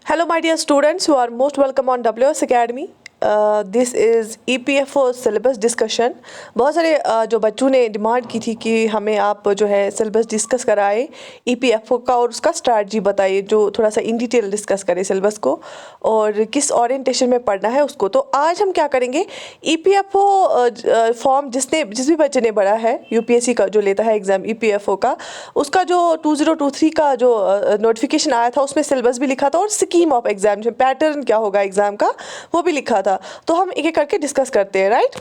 Hello, my dear students. You are most welcome on WS Academy. This is EPFO syllabus discussion. बहुत सारे जो बच्चों ने demand की थी कि हमें आप जो है सिलेबस डिस्कस कराए EPFO का और उसका स्ट्रैटेजी बताइए, जो थोड़ा सा इन डिटेल डिस्कस करें सिलेबस को और किस ओरिएंटेशन में पढ़ना है उसको। तो आज हम क्या करेंगे, EPFO फॉर्म जिस भी बच्चे ने पढ़ा है UPSC का जो लेता है एग्ज़ाम EPFO का, उसका जो 2023 का जो नोटिफिकेशन आया था उसमें सिलेबस भी लिखा था और स्कीम ऑफ एग्जाम, पैटर्न क्या होगा एग्ज़ाम का वो भी लिखा था। तो हम एक एक करके डिस्कस करते हैं, राइट।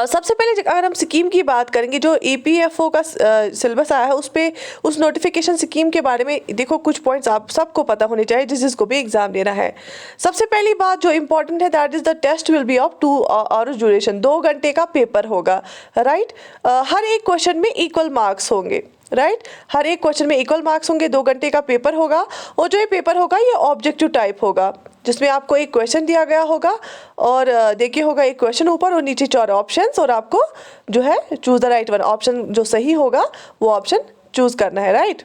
सबसे पहले अगर हम स्कीम की बात करेंगे, जो EPFO का सिलेबस आया है उस पे उस नोटिफिकेशन स्कीम के बारे में देखो, कुछ पॉइंट्स आप सबको पता होने चाहिए जिसको भी एग्जाम देना है। सबसे पहली बात जो इंपॉर्टेंट है, that is the test will be of 2 hours duration. 2 घंटे का पेपर होगा, राइट। हर एक क्वेश्चन में इक्वल मार्क्स होंगे, राइट। हर एक क्वेश्चन में इक्वल मार्क्स होंगे। 2 घंटे का पेपर होगा और जो ये पेपर होगा ये ऑब्जेक्टिव टाइप होगा, जिसमें आपको एक क्वेश्चन दिया गया होगा और देखिए होगा एक क्वेश्चन ऊपर और नीचे 4 ऑप्शंस, और आपको जो है choose the right one, option जो सही होगा वो ऑप्शन चूज करना है, राइट।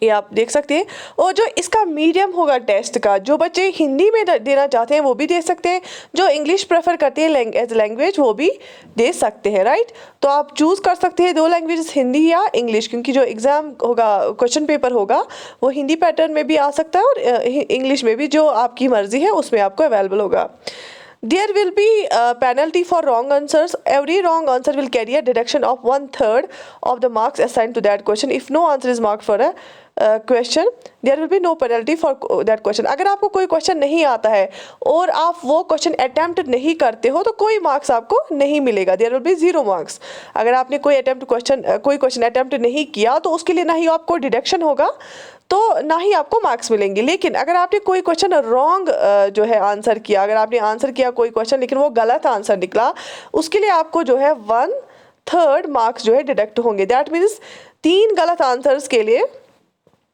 ये आप देख सकते हैं। और जो इसका मीडियम होगा टेस्ट का, जो बच्चे हिंदी में देना चाहते हैं वो भी दे सकते हैं, जो इंग्लिश प्रेफर करते हैं एज लैंग्वेज वो भी दे सकते हैं, राइट। तो आप चूज़ कर सकते हैं 2 लैंग्वेजेस, हिंदी या इंग्लिश, क्योंकि जो एग्ज़ाम होगा, क्वेश्चन पेपर होगा वो हिंदी पैटर्न में भी आ सकता है और इंग्लिश में भी, जो आपकी मर्जी है उसमें आपको अवेलेबल होगा। There will be a penalty for wrong answers. Every wrong answer will carry a deduction of 1/3 of the marks assigned to that question. If no answer is marked for a question, there will be no penalty for that question. अगर आपको कोई question नहीं आता है और आप वो question attempt नहीं करते हो तो कोई मार्क्स आपको नहीं मिलेगा, there will be 0 मार्क्स। अगर आपने कोई क्वेश्चन अटेम्प्ट नहीं किया तो उसके लिए ना ही आपको डिडक्शन होगा तो ना ही आपको मार्क्स मिलेंगे। लेकिन अगर आपने कोई क्वेश्चन रॉन्ग जो है आंसर किया, अगर आपने आंसर किया कोई क्वेश्चन लेकिन वो गलत आंसर निकला, उसके लिए आपको जो है 1/3 मार्क्स जो है डिडक्ट होंगे। दैट मीन्स 3 गलत आंसर्स के लिए,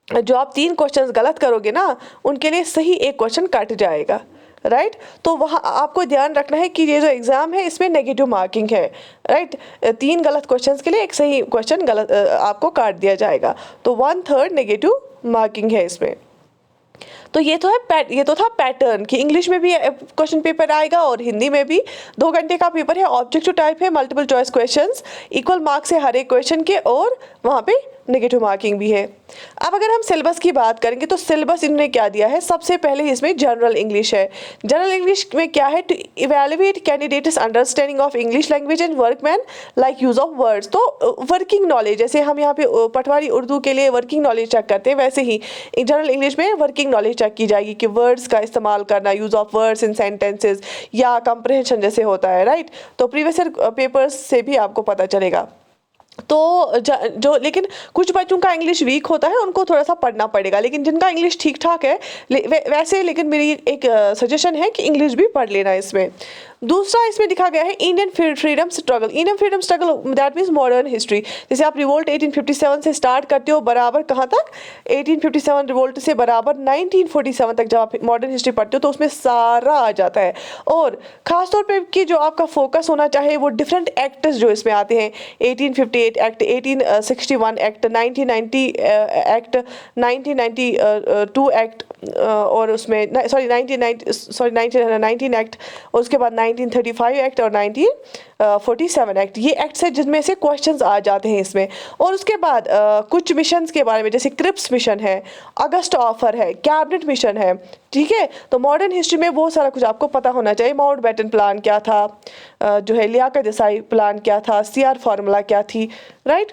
जो आप 3 क्वेश्चन गलत करोगे ना, उनके लिए सही एक क्वेश्चन कट जाएगा, राइट। तो वहाँ आपको ध्यान रखना है कि ये जो एग्ज़ाम है इसमें नेगेटिव मार्किंग है, राइट। 3 गलत क्वेश्चंस के लिए एक सही क्वेश्चन गलत आपको काट दिया जाएगा, तो 1/3 नेगेटिव मार्किंग है इसमें। तो ये तो था पैटर्न कि इंग्लिश में भी क्वेश्चन पेपर आएगा और हिंदी में भी। 2 घंटे का पेपर है, ऑब्जेक्टिव टाइप है, multiple choice questions, equal marks है हर एक क्वेश्चन के और वहाँ पे नेगेटिव मार्किंग भी है। अब अगर हम सिलेबस की बात करेंगे तो सिलेबस इन्होंने क्या दिया है, सबसे पहले इसमें जनरल इंग्लिश है। जनरल इंग्लिश में क्या है, to evaluate candidates understanding of English language and workman like use of words. तो वर्किंग नॉलेज, जैसे हम यहाँ पे पटवारी उर्दू के लिए वर्किंग नॉलेज चेक करते हैं, वैसे ही जनरल इंग्लिश में वर्किंग नॉलेज चेक की जाएगी कि वर्ड्स का इस्तेमाल करना, use of words in sentences या कंप्रहेंशन जैसे होता है, राइट। तो प्रीवियस ईयर पेपर्स से भी आपको पता चलेगा। तो जो लेकिन कुछ बच्चों का इंग्लिश वीक होता है उनको थोड़ा सा पढ़ना पड़ेगा, लेकिन जिनका इंग्लिश ठीक ठाक है वैसे, लेकिन मेरी एक सजेशन है कि इंग्लिश भी पढ़ लेना इसमें। दूसरा इसमें दिखा गया है Indian freedom struggle. Indian freedom struggle that means modern history. जैसे आप रिवोल्ट 1857 से स्टार्ट करते हो, बराबर कहाँ तक, 1857 रिवोल्ट से बराबर 1947 तक जब आप मॉडर्न हिस्ट्री पढ़ते हो तो उसमें सारा आ जाता है। और ख़ासतौर पे कि जो आपका फोकस होना चाहिए वो डिफरेंट एक्ट्स जो इसमें आते हैं, 1858 एक्ट, 1861 एक्ट, 1990 एक्ट, 1992 एक्ट, और उसमें 1919 एक्ट, और उसके बाद 1935 एक्ट और 1947 एक्ट। ये एक्ट्स है जिनमें से क्वेश्चंस आ जाते हैं इसमें। और उसके बाद कुछ मिशंस के बारे में, जैसे क्रिप्स मिशन है, अगस्त ऑफर है, कैबिनेट मिशन है, ठीक है। तो मॉडर्न हिस्ट्री में बहुत सारा कुछ आपको पता होना चाहिए। माउंटबेटन प्लान क्या था, जो है लियाकत देसाई प्लान क्या था, CR फार्मूला क्या थी, राइट।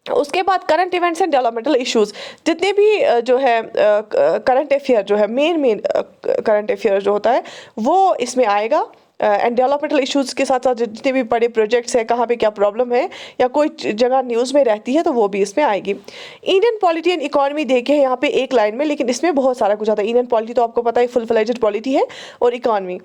उसके बाद current events and developmental issues, जितने भी जो है करंट अफेयर जो है, मेन करंट अफेयर जो होता है वो इसमें आएगा। एंड डेवलपमेंटल इश्यूज़ के साथ साथ जितने भी बड़े प्रोजेक्ट्स हैं, कहाँ पे क्या प्रॉब्लम है या कोई जगह न्यूज़ में रहती है तो वो भी इसमें आएगी। इंडियन पॉलिटी एंड इकोनॉमी देखे हैं यहाँ पे एक लाइन में, लेकिन इसमें बहुत सारा कुछ आता है। इंडियन पॉलिटी तो आपको पता है फुल फ्लेज्ड पॉलिटी है, और इकोनॉमी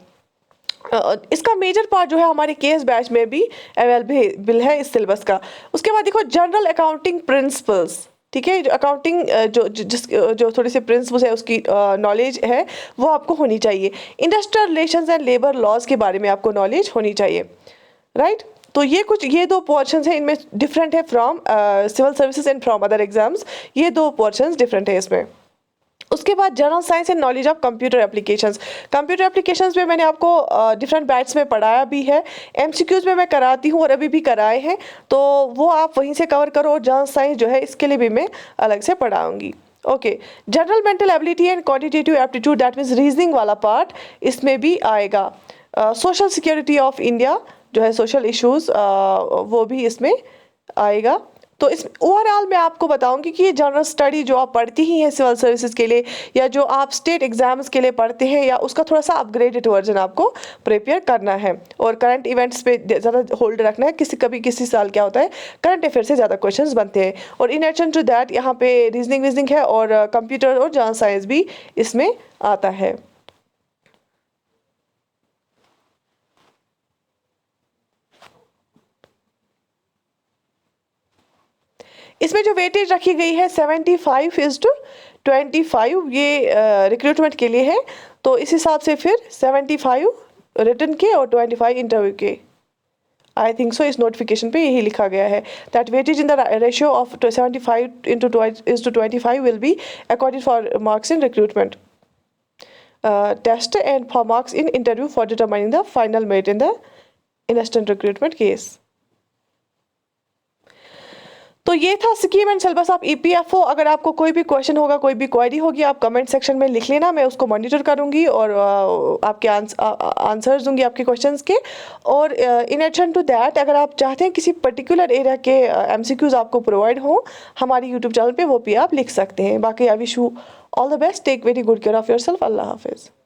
इसका मेजर पार्ट जो है हमारे केस बैच में भी अवेलेबल है इस सिलेबस का। उसके बाद देखो जनरल अकाउंटिंग प्रिंसिपल्स, ठीक है। अकाउंटिंग जो थोड़ी सी प्रिंसिपल्स है उसकी नॉलेज है वो आपको होनी चाहिए। Industrial relations and labour laws के बारे में आपको नॉलेज होनी चाहिए, राइट। तो ये 2 पोर्शंस हैं, इनमें डिफरेंट है from civil services and from other exams. ये 2 पोर्शंस डिफरेंट है इसमें। उसके बाद general science and knowledge of computer applications. Computer applications में मैंने आपको डिफरेंट बैच में पढ़ाया भी है, एमसीक्यूज में मैं कराती हूँ और अभी भी कराए हैं, तो वो आप वहीं से कवर करो। और जनरल साइंस जो है इसके लिए भी मैं अलग से पढ़ाऊँगी। Okay, general mental ability and quantitative aptitude, that means reasoning वाला पार्ट इसमें भी आएगा। सोशल सिक्योरिटी ऑफ इंडिया जो है, सोशल इश्यूज, वो भी इसमें आएगा। तो इस ओवरऑल मैं आपको बताऊंगी कि ये जनरल स्टडी जो आप पढ़ती ही हैं सिविल सर्विसेज के लिए, या जो आप स्टेट एग्जाम्स के लिए पढ़ते हैं, या उसका थोड़ा सा अपग्रेडेड वर्जन आपको प्रिपेयर करना है। और करंट इवेंट्स पे ज़्यादा होल्ड रखना है। किसी साल क्या होता है, करंट अफेयर से ज़्यादा क्वेश्चंस बनते हैं। और इन एडिशन टू दैट यहाँ पे रीजनिंग है, और कंप्यूटर और जनरल साइंस भी इसमें आता है। इसमें जो वेटेज रखी गई है 75:25, ये रिक्रूटमेंट के लिए है। तो इस हिसाब से फिर 75 रिटन के और 25 इंटरव्यू के, आई थिंक सो इस नोटिफिकेशन पे यही लिखा गया है, that weightage in the ratio of 75:25 will be according for marks in recruitment test and for marks in interview for determining the final merit in the instant recruitment case. तो ये था scheme and syllabus of EPFO. अगर आपको कोई भी question होगा, कोई भी क्वेरी होगी, आप कमेंट सेक्शन में लिख लेना, मैं उसको मॉनिटर करूंगी और आपके आंसर्स दूंगी आपके क्वेश्चंस के। और इन एडिशन टू दैट, अगर आप चाहते हैं किसी पर्टिकुलर एरिया के एमसीक्यूज आपको प्रोवाइड हो हमारी यूट्यूब चैनल पे, वो भी आप लिख सकते हैं। बाकी I wish you all the best, take very good care of your self. अल्लाह हाफिज़।